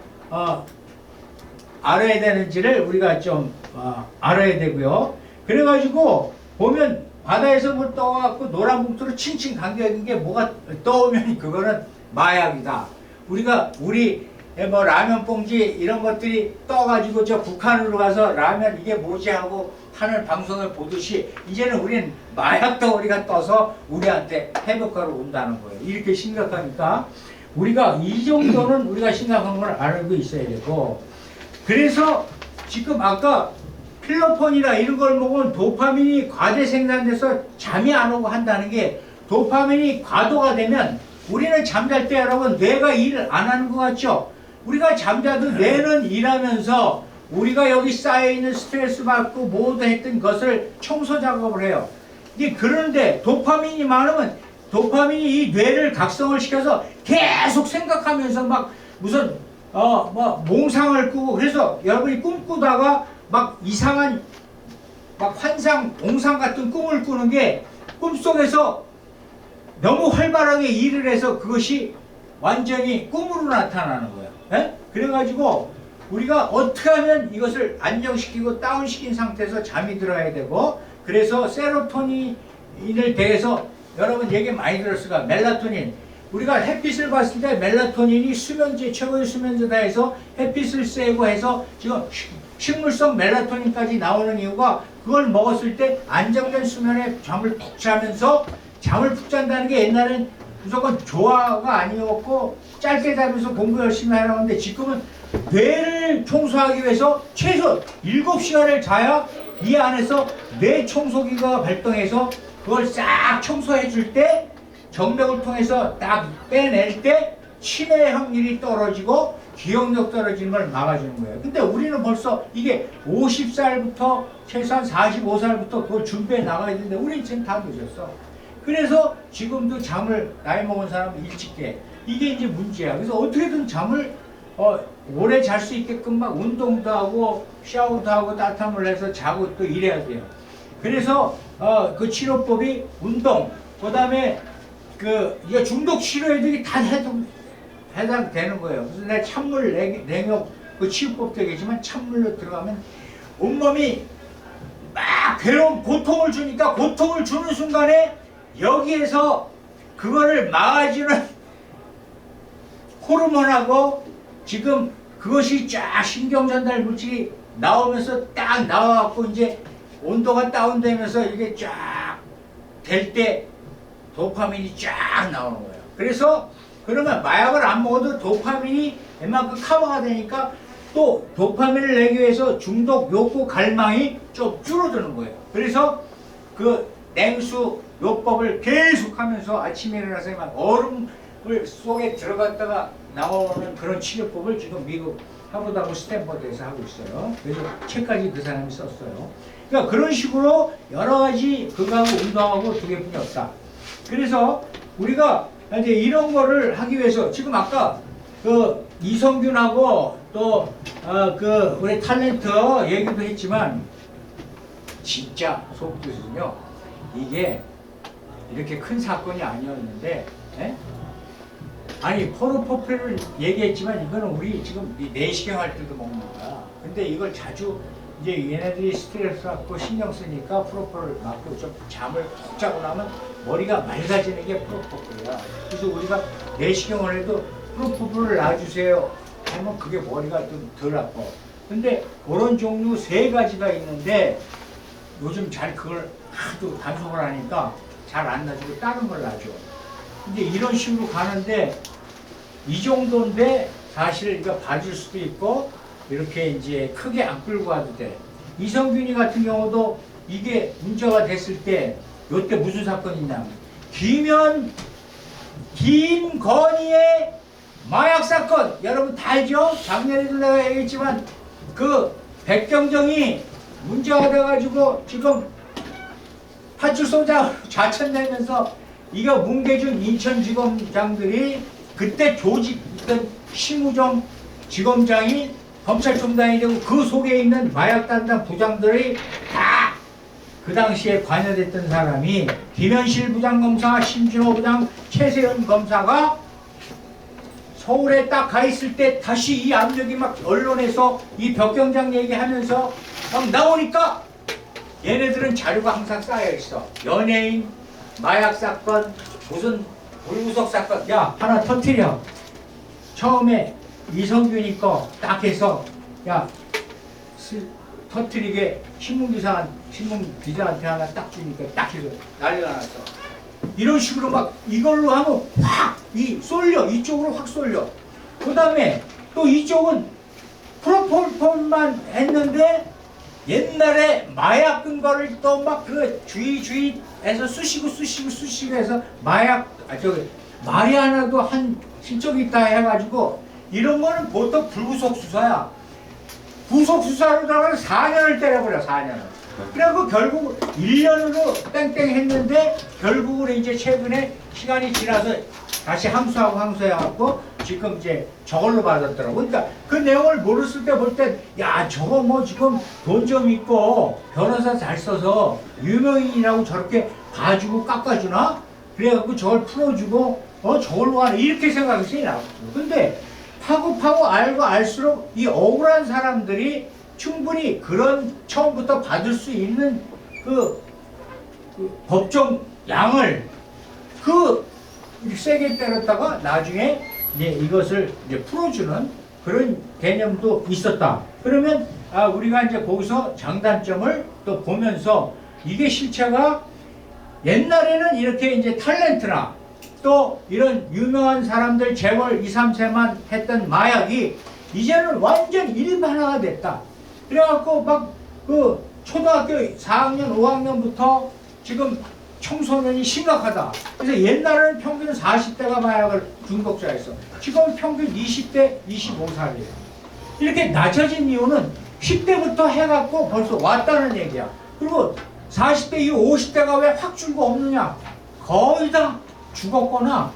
알아야 되는지를 우리가 좀 알아야 되고요. 그래가지고 보면 바다에서 물 떠갖고 노란 봉투로 칭칭 감겨있는 게 뭐가 떠오면 그거는 마약이다. 우리 라면 봉지 이런 것들이 떠가지고 저 북한으로 가서 라면 이게 뭐지 하고 하는 방송을 보듯이 이제는 우리는 마약 덩어리가 떠서 우리한테 해독가로 온다는 거예요. 이렇게 심각하니까 우리가 이 정도는 우리가 심각한 걸 알고 있어야 되고, 그래서 지금 아까 필로폰이나 이런 걸 먹으면 도파민이 과대 생산돼서 잠이 안 오고 한다는 게 도파민이 과도가 되면 우리는 잠잘 때 여러분 뇌가 일을 안 하는 것 같죠? 우리가 잠자도 뇌는 일하면서 우리가 여기 쌓여있는 스트레스 받고 모두 했던 것을 청소 작업을 해요. 이게 그런데 도파민이 많으면 도파민이 이 뇌를 각성을 시켜서 계속 생각하면서 막 무슨 뭐 몽상을 꾸고 그래서 여러분이 꿈꾸다가 막 이상한 막 환상, 몽상 같은 꿈을 꾸는 게 꿈속에서 너무 활발하게 일을 해서 그것이 완전히 꿈으로 나타나는 거예요. 에? 그래가지고 우리가 어떻게 하면 이것을 안정시키고 다운시킨 상태에서 잠이 들어야 되고 그래서 세로토닌을 대해서 여러분 얘기 많이 들었을까? 멜라토닌. 우리가 햇빛을 봤을 때 멜라토닌이 수면제, 최고의 수면제다 해서 햇빛을 쐬고 해서 지금 식물성 멜라토닌까지 나오는 이유가 그걸 먹었을 때 안정된 수면에 잠을 푹 자면서 잠을 푹 잔다는 게 옛날엔 무조건 조화가 아니었고 짧게 자면서 공부 열심히 하라고 하는데 지금은 뇌를 청소하기 위해서 최소 7시간을 자야 이 안에서 뇌 청소기가 발동해서 그걸 싹 청소해 줄 때 정맥을 통해서 딱 빼낼 때 치매 확률이 떨어지고 기억력 떨어지는 걸 막아주는 거예요. 근데 우리는 벌써 이게 50살부터 최소한 45살부터 그걸 준비해 나가야 되는데 우리는 지금 다 늦었어. 그래서 지금도 잠을 나이 먹은 사람은 일찍 깨. 이게 이제 문제야. 그래서 어떻게든 잠을 오래 잘 수 있게끔 막 운동도 하고 샤워도 하고 따뜻한 물 해서 자고 또 이래야 돼요. 그래서 그 치료법이 운동, 그 다음에 이게 중독 치료에도 다 해당되는 거예요. 그래서 내 찬물, 냉욕, 그 치유법도 얘기지만 찬물로 들어가면 온몸이 막 괴로움, 고통을 주니까 고통을 주는 순간에 여기에서 그거를 막아주는 호르몬하고 지금 그것이 쫙 신경전달 물질이 나오면서 딱 나와갖고 이제 온도가 다운되면서 이게 쫙 될 때 도파민이 쫙 나오는 거예요. 그래서 그러면 마약을 안 먹어도 도파민이 웬만큼 커버가 되니까 또 도파민을 내기 위해서 중독 욕구 갈망이 좀 줄어드는 거예요. 그래서 그 냉수 요법을 계속 하면서 아침에 일어나서 막 얼음을 속에 들어갔다가 나오는 그런 치료법을 지금 미국 하버드하고 스탠퍼드에서 하고 있어요. 그래서 책까지 그 사람이 썼어요. 그러니까 그런 식으로 여러 가지 그거하고 운동하고 두 개뿐이 없다. 그래서 우리가 이제 이런 거를 하기 위해서 지금 아까 그 이성균하고 또 그 우리 탤런트 얘기도 했지만 진짜 속뜻은요 이게 이렇게 큰 사건이 아니었는데 에? 아니 포르포프를 얘기했지만 이거는 우리 지금 내시경 할 때도 먹는 거야. 근데 이걸 자주 이제 얘네들이 스트레스 받고 신경 쓰니까 프로포를 맞고 좀 잠을 푹 자고 나면 머리가 맑아지는 게 프로포프야. 그래서 우리가 내시경을 해도 프로포프를 놔주세요 하면 그게 머리가 좀 덜 아파. 근데 그런 종류 3가지가 있는데 요즘 잘 그걸 하도 단속을 하니까 잘 안 놔주고 다른 걸 놔줘. 근데 이런 식으로 가는데 이 정도인데 사실 이거 봐줄 수도 있고 이렇게 이제 크게 안 끌고 가도 돼. 이성균이 같은 경우도 이게 문제가 됐을 때 요때 무슨 사건이 있냐면 김건희의 마약 사건 여러분 다 알죠? 작년에도 내가 얘기했지만 그 백경정이 문제가 돼가지고 지금 파출소장 좌천되면서 이거 문계준 인천지검장들이 그때 조직했던 심우정 지검장이 검찰총장이 되고 그 속에 있는 마약단장 부장들이 다 그 당시에 관여됐던 사람이 김현실 부장검사, 심진호 부장, 최세현 검사가 서울에 딱 가 있을 때 다시 이 압력이 막 언론에서 이 벽경장 얘기하면서 막 나오니까 얘네들은 자료가 항상 쌓여 있어. 연예인, 마약 사건, 무슨 불구속 사건, 야 하나 터뜨려. 처음에 이성균이 거 딱 해서 야 터뜨리게 신문 기자한테 하나 딱 주니까 딱 해서 난리가 났어. 이런 식으로 막 이걸로 하면 확 쏠려. 이쪽으로 확 쏠려. 그 다음에 또 이쪽은 프로폴폴만 했는데 옛날에 마약 근거를 또 막 그 주위에서 쑤시고 해서 마약 말이 하나도 한 실적이 있다 해가지고 이런 거는 보통 불구속 수사야. 구속 수사로 들어가면 4년을 때려버려. 4년을. 그래갖고 결국 1년으로 땡땡 했는데 결국은 이제 최근에 시간이 지나서 다시 항소해갖고 지금 이제 저걸로 받았더라고. 그러니까 그 내용을 모르실 때 볼 때 야 저거 뭐 지금 돈 좀 있고 변호사 잘 써서 유명인이라고 저렇게 봐주고 깎아주나? 그래갖고 저걸 풀어주고 저걸로 하네 이렇게 생각했어요. 나고. 근데 파고 알고 알수록 이 억울한 사람들이 충분히 그런 처음부터 받을 수 있는 그 법정 양을 세게 때렸다가 나중에 이제 이것을 이제 풀어주는 그런 개념도 있었다. 그러면 우리가 이제 거기서 장단점을 또 보면서 이게 실체가 옛날에는 이렇게 이제 탤런트나 또 이런 유명한 사람들 재벌 2, 3세만 했던 마약이 이제는 완전 일반화가 됐다. 그래갖고 막 그 초등학교 4학년, 5학년부터 지금 청소년이 심각하다. 그래서 옛날에는 평균 40대가 마약을 중독자였어. 지금 평균 20대, 25살이에요. 이렇게 낮아진 이유는 10대부터 해갖고 벌써 왔다는 얘기야. 그리고 40대 이후 50대가 왜 확 줄고 없느냐? 거의 다 죽었거나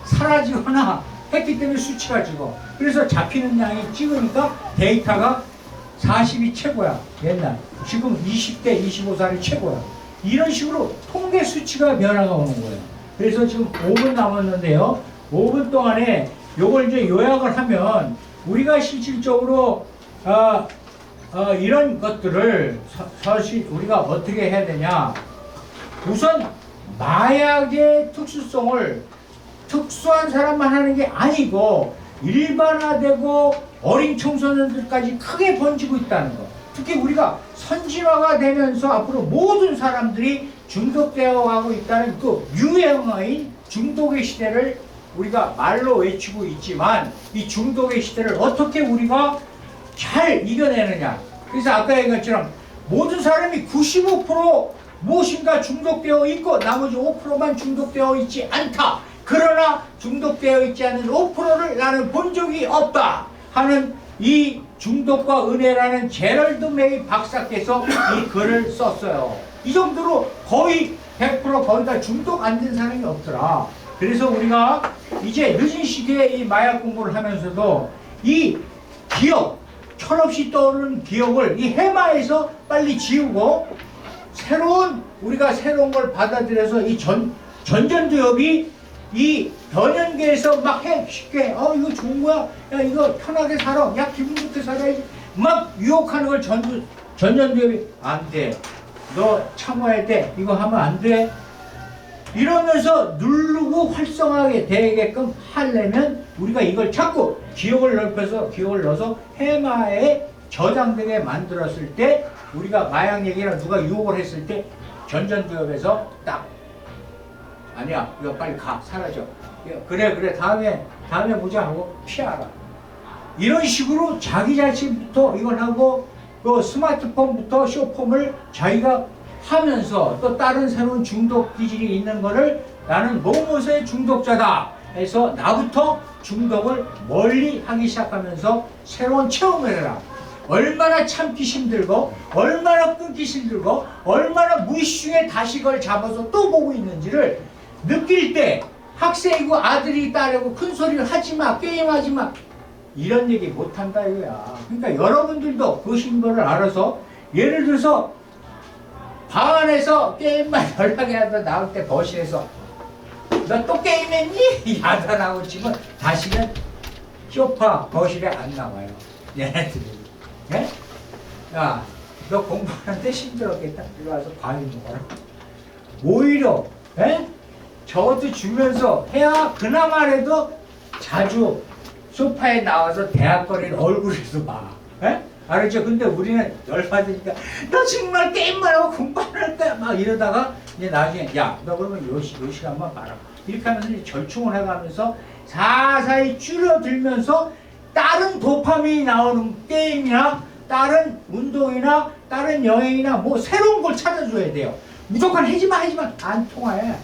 사라지거나 했기 때문에 수치가 적어. 그래서 잡히는 양이 적으니까 데이터가 40이 최고야. 옛날. 지금 20대, 25살이 최고야. 이런 식으로 통계 수치가 변화가 오는 거예요. 그래서 지금 5분 남았는데요. 5분 동안에 요걸 이제 요약을 하면 우리가 실질적으로 이런 것들을 사실 우리가 어떻게 해야 되냐. 우선 마약의 특수성을 특수한 사람만 하는 게 아니고 일반화되고 어린 청소년들까지 크게 번지고 있다는 거. 특히 우리가 선진화가 되면서 앞으로 모든 사람들이 중독되어 가고 있다는 그 유행어인 중독의 시대를 우리가 말로 외치고 있지만 이 중독의 시대를 어떻게 우리가 잘 이겨내느냐. 그래서 아까 얘기한 것처럼 모든 사람이 95% 무엇인가 중독되어 있고 나머지 5%만 중독되어 있지 않다. 그러나 중독되어 있지 않은 5%를 나는 본 적이 없다 하는 이 중독과 은혜라는 제럴드 메이 박사께서 이 글을 썼어요. 이 정도로 거의 100% 거의 다 중독 안 된 사람이 없더라. 그래서 우리가 이제 늦은 시기에 이 마약 공부를 하면서도 이 기억, 철없이 떠오르는 기억을 이 해마에서 빨리 지우고 우리가 새로운 걸 받아들여서 이 전전두엽이 이 변연계에서 막 쉽게 이거 좋은 거야, 야 이거 편하게 살아, 야 기분 좋게 살아야지 막 유혹하는 걸 전전두엽이 안 돼, 너 참아야 돼, 이거 하면 안 돼 이러면서 누르고 활성화하게 되게끔 하려면 우리가 이걸 자꾸 기억을 넓혀서 기억을 넣어서 해마에 저장되게 만들었을 때 우리가 마약 얘기나 누가 유혹을 했을 때 전전두엽에서 딱 아니야 이거 빨리 가 사라져, 그래 다음에 보자 하고 피하라. 이런 식으로 자기 자신부터 이걸 하고 그 스마트폰부터 쇼폼을 자기가 하면서 또 다른 새로운 중독 기질이 있는 거를 나는 무엇의 중독자다 해서 나부터 중독을 멀리 하기 시작하면서 새로운 체험을 해라. 얼마나 참기 힘들고 얼마나 끊기 힘들고 얼마나 무의식중에 다시 그걸 잡아서 또 보고 있는지를 느낄 때 학생이고 아들이 딸이고 큰 소리를 하지마, 게임하지마 이런 얘기 못한다 이거야. 그러니까 여러분들도 그 신거를 알아서 예를 들어서 방 안에서 게임만 연락해서 나올 때 거실에서 너 또 게임했니? 야단하고 치면 다시는 쇼파 거실에 안 나와요. 얘네들이. 예? 야, 너 공부하는데 힘들었겠다. 이리 와서 과일 먹어라. 오히려 저것도 주면서 해야 그나마라도 자주 소파에 나와서 대학거리를 얼굴에서 봐. 알았죠? 근데 우리는 열받으니까 너 정말 게임만 하고 공부 안 할 거야 막 이러다가 이제 나중에 야 너 그러면 요 시간만 봐라 이렇게 하면서 이제 절충을 해가면서 사사히 줄여들면서 다른 도파민이 나오는 게임이나 다른 운동이나 다른 여행이나 뭐 새로운 걸 찾아줘야 돼요. 무조건 하지마 안 통해.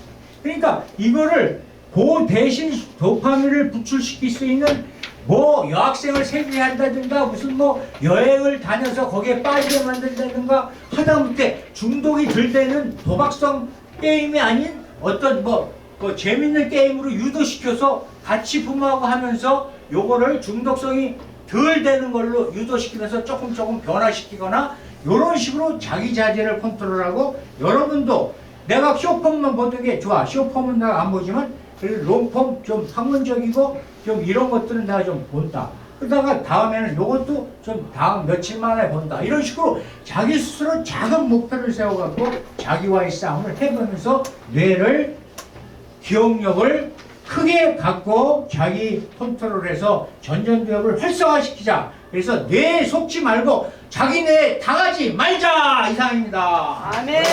그러니까 이거를 그 대신 도파민을 분출시킬 수 있는 뭐 여학생을 세뇌한다든가 무슨 뭐 여행을 다녀서 거기에 빠지게 만든다든가 하다못해 중독이 들 때는 도박성 게임이 아닌 어떤 뭐 재밌는 게임으로 유도시켜서 같이 부모하고 하면서 요거를 중독성이 덜 되는 걸로 유도시키면서 조금 변화시키거나 이런 식으로 자기 자제를 컨트롤하고 여러분도 내가 쇼폼만 보는 게 좋아. 쇼폼은 내가 안 보지만 그래도 롱폼 좀 학문적이고 좀 이런 것들은 내가 좀 본다. 그러다가 다음에는 요것도 좀 다음 며칠 만에 본다. 이런 식으로 자기 스스로 작은 목표를 세워갖고 자기와의 싸움을 해보면서 뇌를 기억력을 크게 갖고 자기 컨트롤해서 전전두엽을 활성화시키자. 그래서 뇌에 속지 말고 자기 뇌에 당하지 말자. 이상입니다. 아멘.